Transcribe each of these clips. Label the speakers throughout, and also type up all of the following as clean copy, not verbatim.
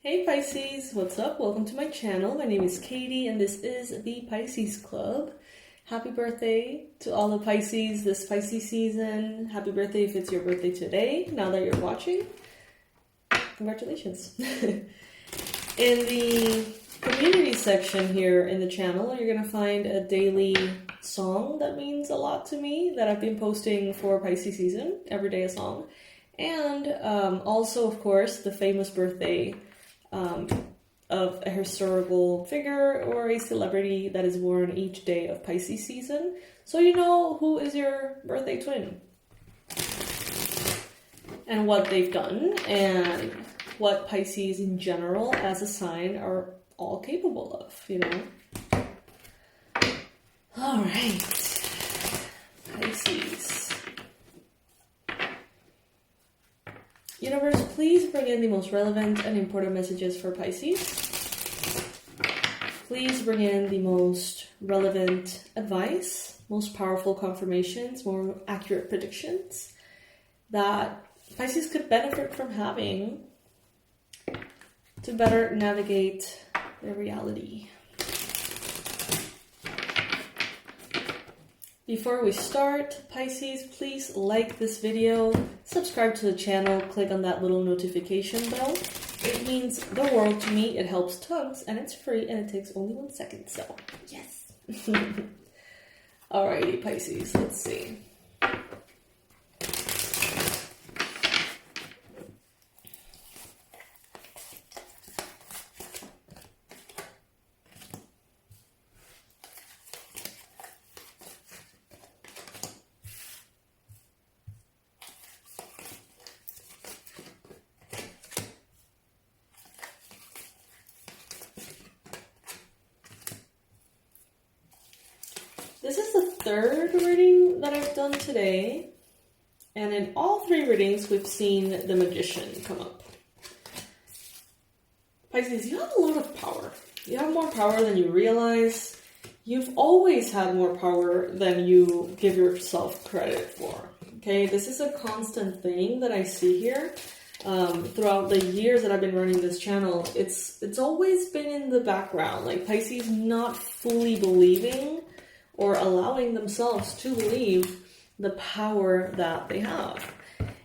Speaker 1: Hey Pisces, what's up? Welcome to my channel. My name is Katie and this is the Pisces Club. Happy birthday to all the Pisces this Pisces season. Happy birthday if it's your birthday today, now that you're watching. Congratulations. In the community section here in the channel, you're going to find a daily song that means a lot to me that I've been posting for Pisces season, every day a song. And also, of course, the famous birthday of a historical figure or a celebrity that is born each day of Pisces season, so you know who is your birthday twin and what they've done and what Pisces in general as a sign are all capable of, you know. All right, Pisces. Universe, please bring in the most relevant and important messages for Pisces. Please bring in the most relevant advice, most powerful confirmations, more accurate predictions that Pisces could benefit from having to better navigate their reality. Before we start, Pisces, please like this video, subscribe to the channel, click on that little notification bell. It means the world to me, it helps tons, and it's free, and it takes only 1 second, so yes. Alrighty, Pisces, let's see. This is the third reading that I've done today, and in all 3 readings we've seen the Magician come up. Pisces, you have a lot of power. You have more power than you realize. You've always had more power than you give yourself credit for. Okay, this is a constant thing that I see here. Throughout the years that I've been running this channel, it's always been in the background, like Pisces not fully believing or allowing themselves to believe the power that they have.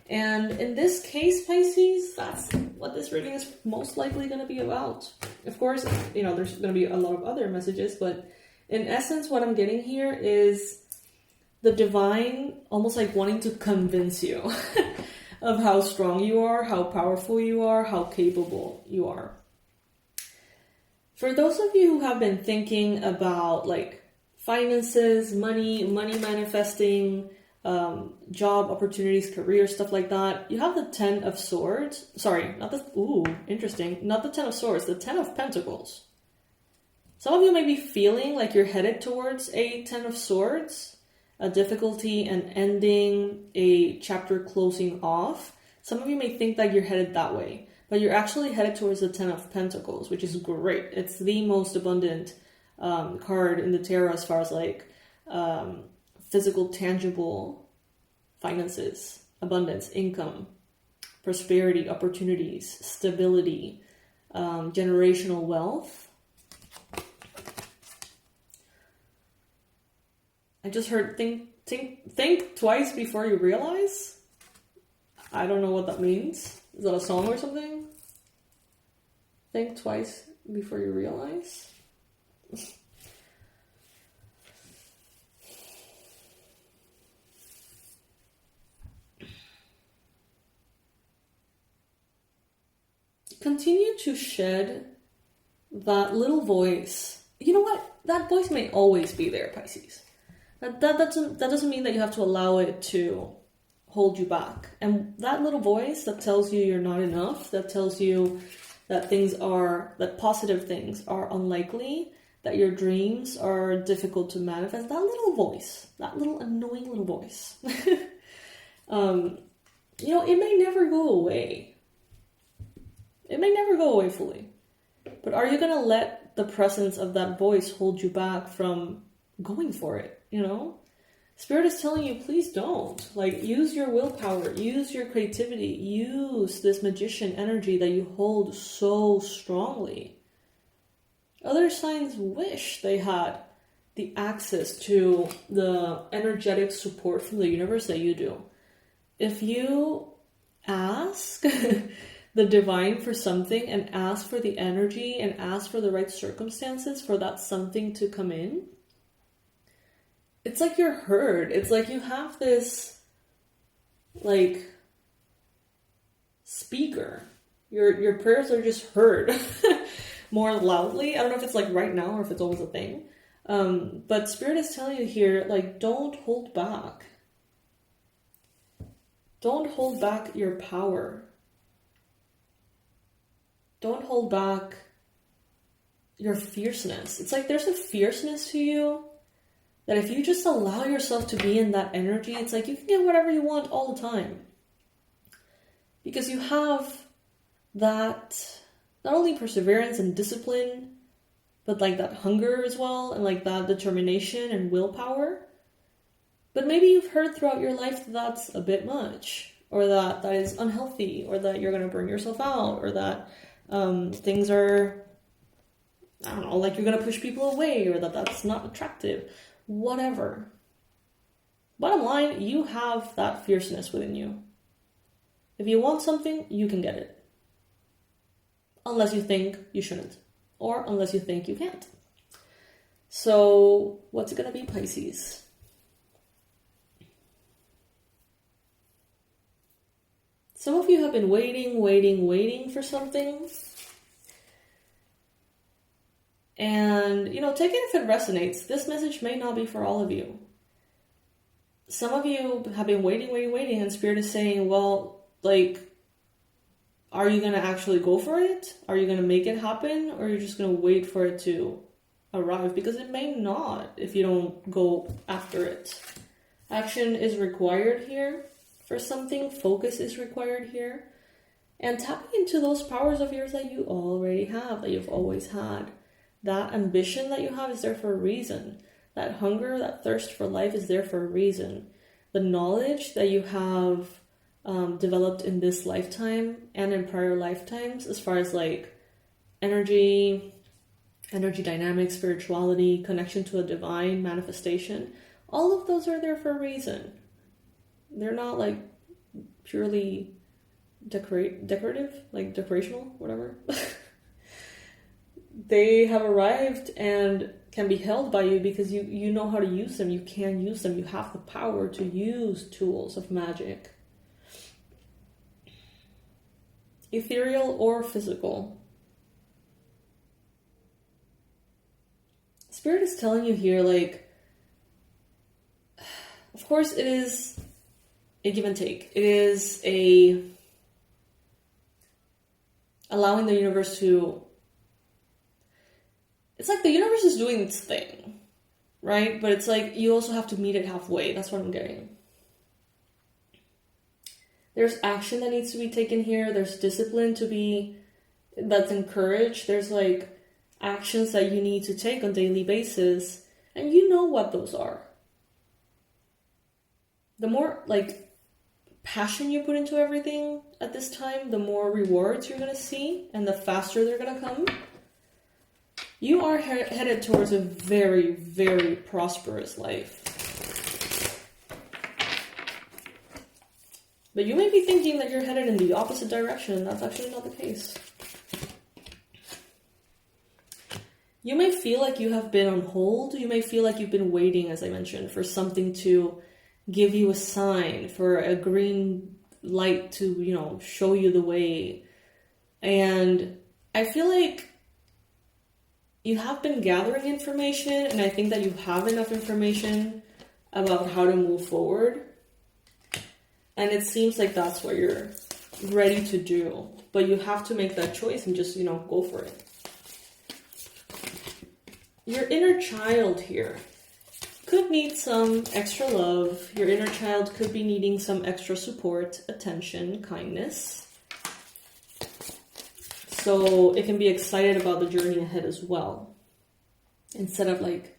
Speaker 1: And in this case, Pisces, that's what this reading is most likely going to be about. Of course, you know, there's going to be a lot of other messages, but in essence, what I'm getting here is the divine almost like wanting to convince you of how strong you are, how powerful you are, how capable you are. For those of you who have been thinking about like finances, money manifesting, job opportunities, career, stuff like that, you have the 10 of Swords. Sorry, not the, interesting. Not the 10 of Swords, the 10 of Pentacles. Some of you may be feeling like you're headed towards a 10 of Swords, a difficulty, an ending, a chapter closing off. Some of you may think that you're headed that way, but you're actually headed towards the 10 of Pentacles, which is great. It's the most abundant card in the tarot as far as like physical, tangible finances, abundance, income, prosperity, opportunities, stability, generational wealth. I just heard think twice before you realize. I don't know what that means. Is that a song or something? Think twice before you realize. Continue to shed that little voice. You know what? That voice may always be there, Pisces. That doesn't mean that you have to allow it to hold you back. And that little voice that tells you you're not enough, that tells you that that positive things are unlikely, that your dreams are difficult to manifest, that little voice, that little annoying little voice, you know, it may never go away. It may never go away fully. But are you going to let the presence of that voice hold you back from going for it, you know? Spirit is telling you, please don't. Like, use your willpower, use your creativity, use this magician energy that you hold so strongly. Other signs wish they had the access to the energetic support from the universe that you do. If you ask the divine for something and ask for the energy and ask for the right circumstances for that something to come in, it's like you're heard. It's like you have this, like, speaker. Your prayers are just heard more loudly. I don't know if it's like right now or if it's always a thing. But Spirit is telling you here, like, don't hold back. Don't hold back your power. Don't hold back your fierceness. It's like there's a fierceness to you that if you just allow yourself to be in that energy, it's like you can get whatever you want all the time. Because you have that, not only perseverance and discipline, but like that hunger as well, and like that determination and willpower. But maybe you've heard throughout your life that that's a bit much, or that is unhealthy, or that you're going to burn yourself out, or that things are, I don't know, like you're going to push people away, or that that's not attractive. Whatever. Bottom line, you have that fierceness within you. If you want something, you can get it. Unless you think you shouldn't. Or unless you think you can't. So, what's it going to be, Pisces? Some of you have been waiting for something. And, you know, take it if it resonates. This message may not be for all of you. Some of you have been waiting, and Spirit is saying, well, like, are you going to actually go for it? Are you going to make it happen? Or are you just going to wait for it to arrive? Because it may not if you don't go after it. Action is required here for something. Focus is required here. And tapping into those powers of yours that you already have, that you've always had. That ambition that you have is there for a reason. That hunger, that thirst for life is there for a reason. The knowledge that you have developed in this lifetime and in prior lifetimes, as far as like energy dynamics, spirituality, connection to a divine manifestation, all of those are there for a reason. They're not like purely decorative, like decorational, whatever. They have arrived and can be held by you because you know how to use them. You can use them. You have the power to use tools of magic. Ethereal or physical. Spirit is telling you here, like, of course it is a give and take. It is allowing the universe to, it's like the universe is doing its thing, right? But it's like you also have to meet it halfway. That's what I'm getting. There's action that needs to be taken here. There's discipline that's encouraged. There's like actions that you need to take on a daily basis. And you know what those are. The more like passion you put into everything at this time, the more rewards you're going to see and the faster they're going to come. You are headed towards a very, very prosperous life. But you may be thinking that you're headed in the opposite direction. That's actually not the case. You may feel like you have been on hold. You may feel like you've been waiting, as I mentioned, for something to give you a sign, for a green light to, you know, show you the way. And I feel like you have been gathering information, and I think that you have enough information about how to move forward. And it seems like that's what you're ready to do. But you have to make that choice and just, you know, go for it. Your inner child here could need some extra love. Your inner child could be needing some extra support, attention, kindness. So it can be excited about the journey ahead as well. Instead of like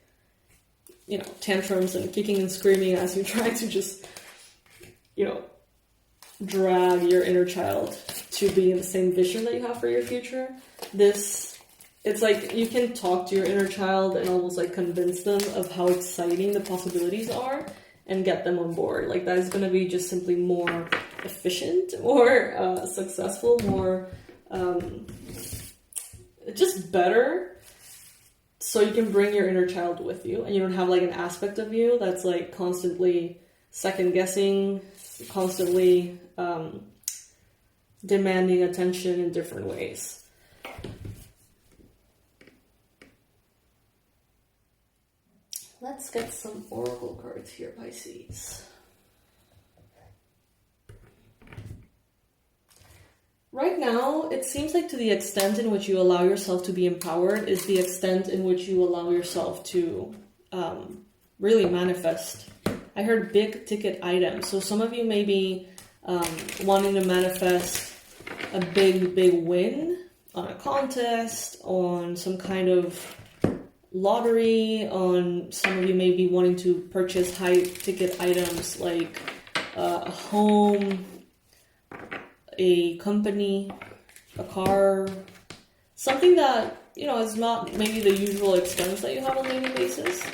Speaker 1: tantrums and kicking and screaming as you try to just, drag your inner child to be in the same vision that you have for your future. It's like you can talk to your inner child and almost like convince them of how exciting the possibilities are and get them on board. Like that is going to be just simply more efficient, more successful, more just better. So you can bring your inner child with you and you don't have like an aspect of you that's like constantly second guessing, constantly demanding attention in different ways. Let's get some oracle cards here, Pisces. Right now, it seems like to the extent in which you allow yourself to be empowered is the extent in which you allow yourself to really manifest. I heard big ticket items. So some of you may be wanting to manifest a big win on a contest, on some kind of lottery, on some of you may be wanting to purchase high ticket items like a home, a company, a car, something that, is not maybe the usual expense that you have on a daily basis.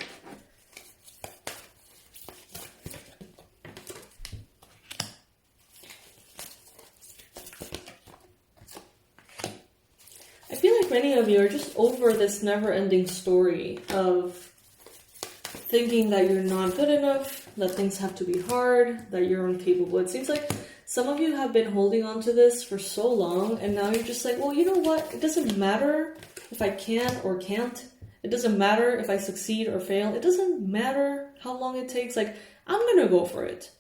Speaker 1: I feel like many of you are just over this never-ending story of thinking that you're not good enough, that things have to be hard, that you're incapable. It seems like some of you have been holding on to this for so long, and now you're just like, well, you know what? It doesn't matter if I can or can't. It doesn't matter if I succeed or fail. It doesn't matter how long it takes. Like, I'm gonna go for it.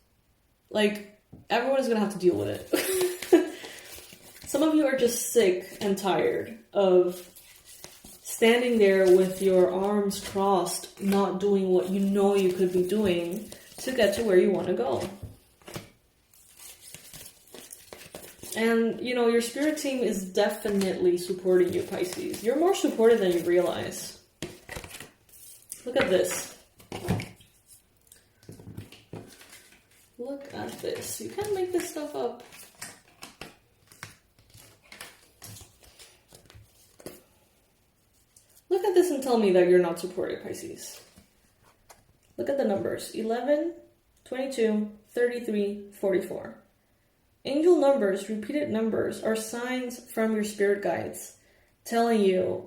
Speaker 1: Like, everyone is gonna have to deal with it. Some of you are just sick and tired of standing there with your arms crossed, not doing what you know you could be doing to get to where you want to go. And, your spirit team is definitely supporting you, Pisces. You're more supported than you realize. Look at this. Look at this. You can't make this stuff up. Look at this and tell me that you're not supported, Pisces. Look at the numbers. 11, 22, 33, 44. Angel numbers, repeated numbers, are signs from your spirit guides telling you,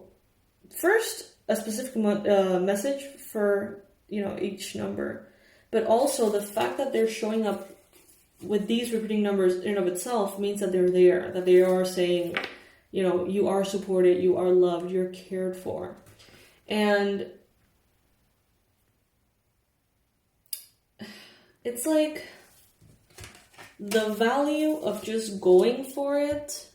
Speaker 1: first, a specific message for, each number, but also the fact that they're showing up with these repeating numbers in and of itself means that they're there, that they are saying, you are supported, you are loved, you're cared for. And it's like the value of just going for it,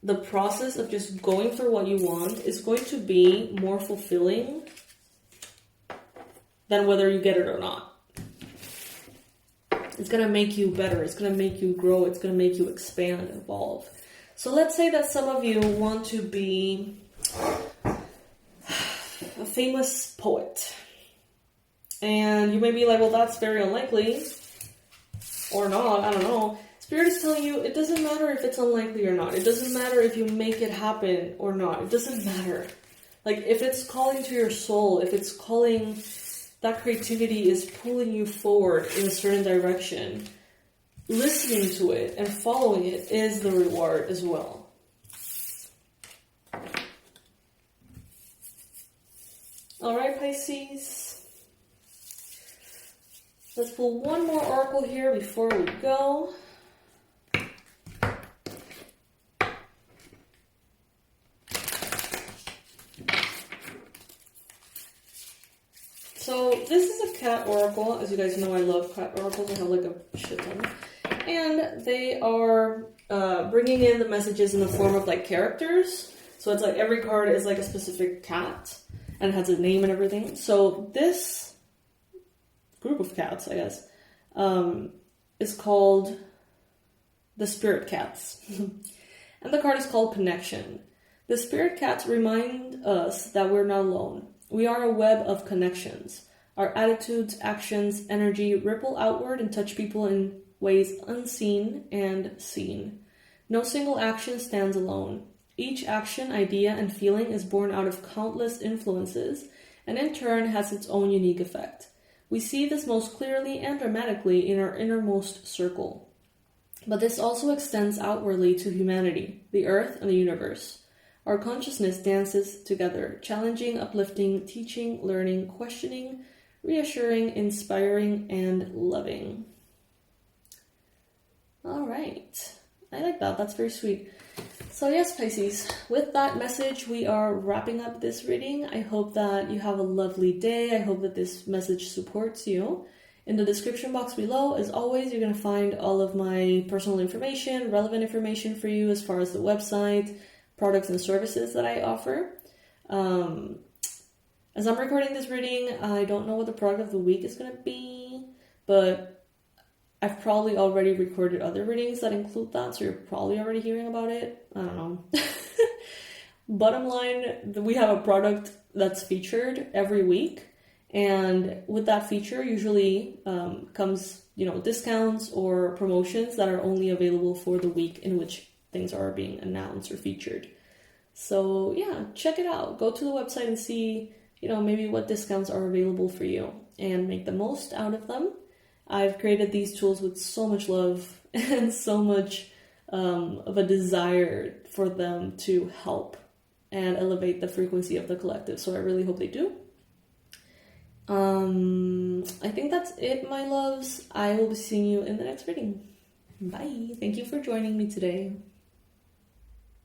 Speaker 1: the process of just going for what you want is going to be more fulfilling than whether you get it or not. It's going to make you better. It's going to make you grow. It's going to make you expand and evolve. So let's say that some of you want to be a famous poet. And you may be like, well, that's very unlikely. Or not, I don't know. Spirit is telling you it doesn't matter if it's unlikely or not. It doesn't matter if you make it happen or not. It doesn't matter. Like, if it's calling to your soul, if it's calling, that creativity is pulling you forward in a certain direction, listening to it and following it is the reward as well. Alright, Pisces. Let's pull one more oracle here before we go. So this is a cat oracle. As you guys know, I love cat oracles. I have like a shit ton. And they are bringing in the messages in the form of like characters. So it's like every card is like a specific cat and it has a name and everything. So this group of cats, I guess, is called the Spirit Cats. And the card is called Connection. The Spirit Cats remind us that we're not alone. We are a web of connections. Our attitudes, actions, energy ripple outward and touch people in ways unseen and seen. No single action stands alone. Each action, idea, and feeling is born out of countless influences, and in turn has its own unique effect. We see this most clearly and dramatically in our innermost circle. But this also extends outwardly to humanity, the earth, and the universe. Our consciousness dances together, challenging, uplifting, teaching, learning, questioning, reassuring, inspiring, and loving. All right. I like that. That's very sweet. So yes, Pisces, with that message, we are wrapping up this reading. I hope that you have a lovely day. I hope that this message supports you. In the description box below, as always, you're going to find all of my personal information, relevant information for you as far as the website, products and services that I offer. As I'm recording this reading, I don't know what the product of the week is going to be, but I've probably already recorded other readings that include that, so you're probably already hearing about it. I don't know. Bottom line, we have a product that's featured every week, and with that feature usually comes, discounts or promotions that are only available for the week in which things are being announced or featured. So yeah, check it out. Go to the website and see, maybe what discounts are available for you and make the most out of them. I've created these tools with so much love and so much of a desire for them to help and elevate the frequency of the collective. So I really hope they do. I think that's it, my loves. I will be seeing you in the next reading. Bye. Thank you for joining me today.